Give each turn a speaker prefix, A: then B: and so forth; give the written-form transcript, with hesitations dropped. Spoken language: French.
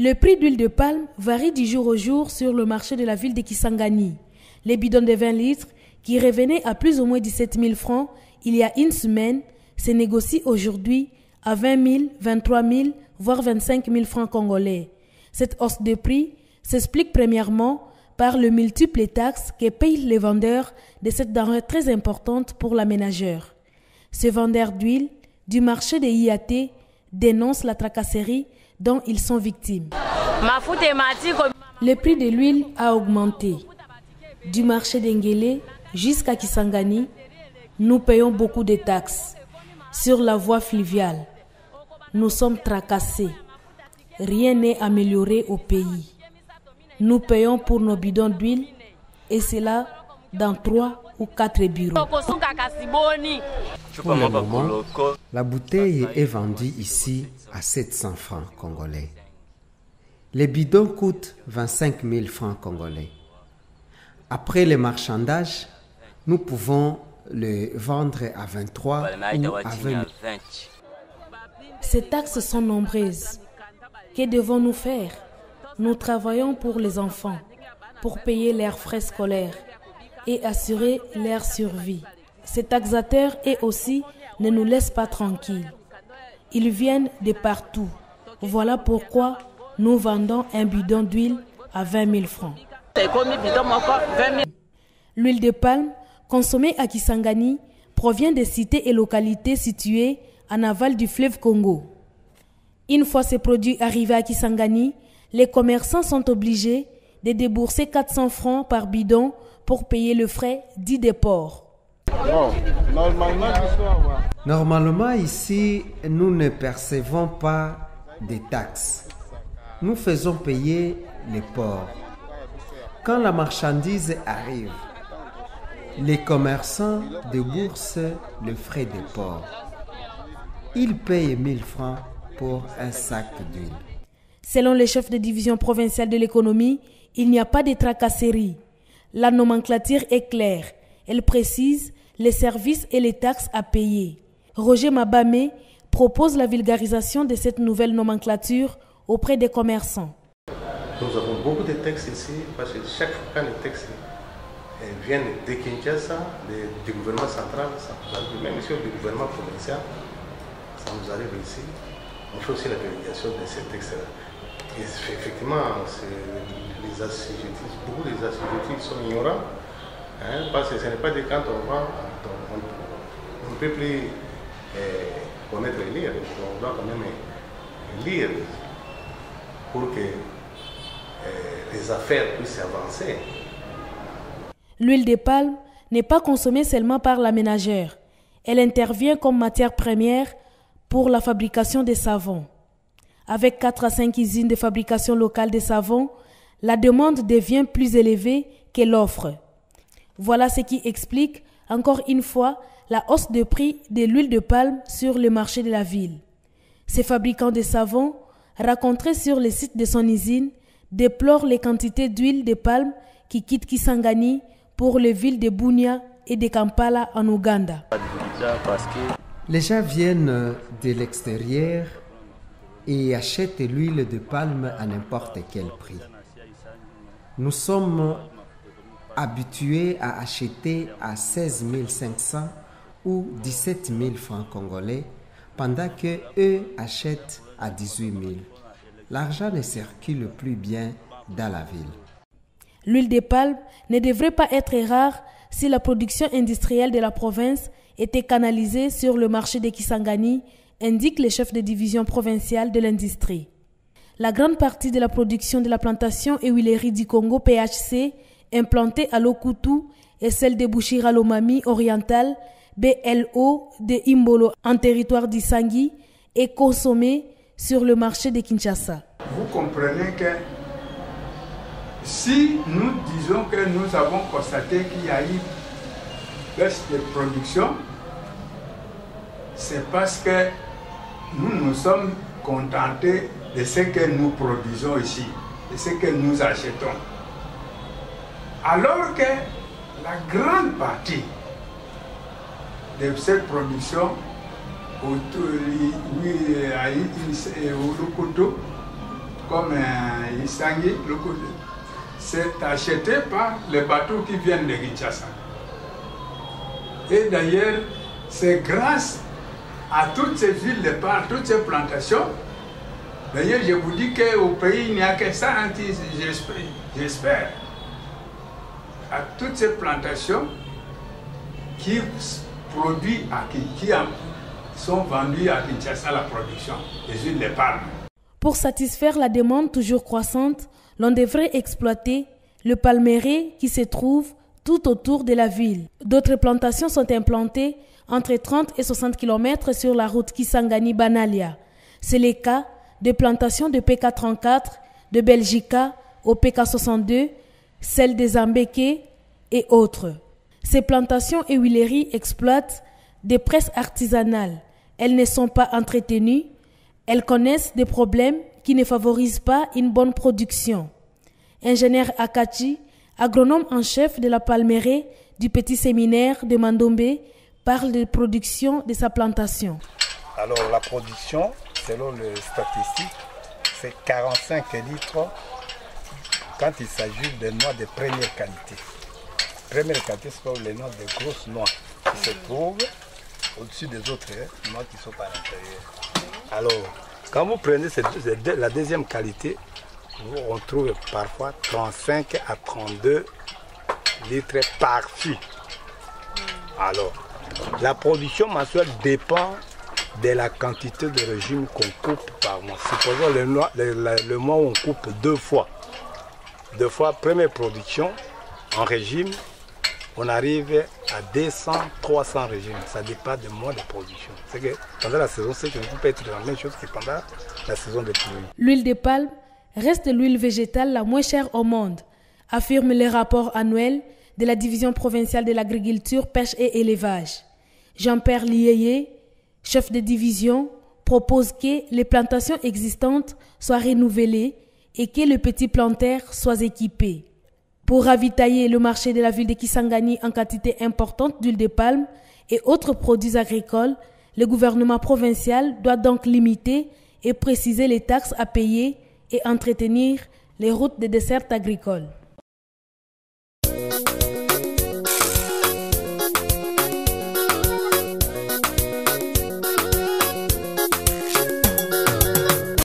A: Le prix d'huile de palme varie du jour au jour sur le marché de la ville de Kisangani. Les bidons de 20 litres, qui revenaient à plus ou moins 17 000 francs il y a une semaine, se négocient aujourd'hui à 20 000, 23 000, voire 25 000 francs congolais. Cette hausse de prix s'explique premièrement par le multiple taxes que payent les vendeurs de cette denrée très importante pour la ménagère. Ces vendeurs d'huile du marché des IAT dénoncent la tracasserie dont ils sont victimes. Le prix de l'huile a augmenté. Du marché d'Engele jusqu'à Kisangani, nous payons beaucoup de taxes. Sur la voie fluviale, nous sommes tracassés. Rien n'est amélioré au pays. Nous payons pour nos bidons d'huile et cela dans 3 ou 4 bureaux.
B: Pour le moment, la bouteille est vendue ici à 700 francs congolais. Les bidons coûtent 25 000 francs congolais. Après le marchandage, nous pouvons le vendre à 23 ou à 20 000.
A: Ces taxes sont nombreuses. Que devons-nous faire? Nous travaillons pour les enfants, pour payer leurs frais scolaires et assurer leur survie. Ces taxateurs, eux aussi, ne nous laissent pas tranquilles. Ils viennent de partout. Voilà pourquoi nous vendons un bidon d'huile à 20 000 francs. L'huile de palme consommée à Kisangani provient des cités et localités situées en aval du fleuve Congo. Une fois ces produits arrivés à Kisangani, les commerçants sont obligés de débourser 400 francs par bidon pour payer le frais dit des ports.
B: Normalement, ici, nous ne percevons pas de taxes. Nous faisons payer les ports. Quand la marchandise arrive, les commerçants déboursent le frais de port. Ils payent 1000 francs pour un sac d'huile.
A: Selon le chef de division provinciale de l'économie, il n'y a pas de tracasserie. La nomenclature est claire. Elle précise les services et les taxes à payer. Roger Mabame propose la vulgarisation de cette nouvelle nomenclature auprès des commerçants.
C: Nous avons beaucoup de textes ici parce que chaque fois quand les textes viennent de Kinshasa, du gouvernement central, ça nous arrive, même ici du gouvernement provincial, ça nous arrive ici. On fait aussi la vérification de ces textes-là. Et effectivement, les assujettis, beaucoup des assujettis sont ignorants, parce que ce n'est pas des quand on vend, on ne peut plus connaître et lire, on doit quand même lire pour que les affaires puissent avancer.
A: L'huile de palme n'est pas consommée seulement par la ménagère. Elle intervient comme matière première pour la fabrication des savons. Avec 4 à 5 usines de fabrication locale de savons, la demande devient plus élevée que l'offre. Voilà ce qui explique, encore une fois, la hausse de prix de l'huile de palme sur le marché de la ville. Ces fabricants de savons, rencontrés sur le site de son usine, déplorent les quantités d'huile de palme qui quittent Kisangani pour les villes de Bunia et de Kampala en Ouganda.
B: Les gens viennent de l'extérieur et achètent l'huile de palme à n'importe quel prix. Nous sommes habitués à acheter à 16 500 ou 17 000 francs congolais, pendant qu'eux achètent à 18 000. L'argent ne circule plus bien dans la ville.
A: L'huile de palme ne devrait pas être rare si la production industrielle de la province était canalisée sur le marché de Kisangani, indique le chef de division provinciale de l'industrie. La grande partie de la production de la plantation et huilerie du Congo PHC, implantée à Lokutu, et celle de Bushira-Lomami oriental, BLO de Imbolo en territoire d'Isangui, est consommée sur le marché de Kinshasa.
D: Vous comprenez que si nous disons que nous avons constaté qu'il y a eu baisse de production, c'est parce que nous nous sommes contentés de ce que nous produisons ici, de ce que nous achetons. Alors que la grande partie de cette production comme Isangi, c'est acheté par les bateaux qui viennent de Kinshasa. Et d'ailleurs, c'est grâce à toutes ces villes de part, toutes ces plantations. D'ailleurs, je vous dis qu'au pays, il n'y a que ça, j'espère. À toutes ces plantations qui produisent, qui sont vendues à Kinshasa la production des huiles de palme.
A: Pour satisfaire la demande toujours croissante, l'on devrait exploiter le palmeraie qui se trouve tout autour de la ville. D'autres plantations sont implantées entre 30 et 60 km sur la route Kisangani-Banalia. C'est le cas des plantations de PK34, de Belgica au PK62, celles des Zambeke et autres. Ces plantations et huileries exploitent des presses artisanales. Elles ne sont pas entretenues. Elles connaissent des problèmes qui ne favorisent pas une bonne production. Ingénieur Akachi, agronome en chef de la palmeraie du petit séminaire de Mandombe, parle de production de sa plantation.
E: Alors la production, selon les statistiques, c'est 45 litres quand il s'agit de noix de première qualité. Première qualité, ce sont les noix de grosses noix qui se trouvent au-dessus des autres noix qui sont à l'intérieur. Alors, quand vous prenez la deuxième qualité, on trouve parfois 35 à 32 litres par fût. Alors, la production mensuelle dépend de la quantité de régime qu'on coupe par mois. Supposons le mois où on coupe 2 fois. 2 fois, première production, en régime, on arrive à 200, 300 régimes. Ça dépend des mois de production. C'est que pendant la saison, c'est que vous pouvez être la même chose que pendant la saison de pluie.
A: L'huile de palme reste l'huile végétale la moins chère au monde, affirme le rapport annuel de la Division provinciale de l'agriculture, pêche et élevage. Jean-Pierre Lieye, chef de division, propose que les plantations existantes soient renouvelées et que les petits plantaires soient équipés. Pour ravitailler le marché de la ville de Kisangani en quantité importante d'huile de palme et autres produits agricoles, le gouvernement provincial doit donc limiter et préciser les taxes à payer et entretenir les routes de desserte agricole.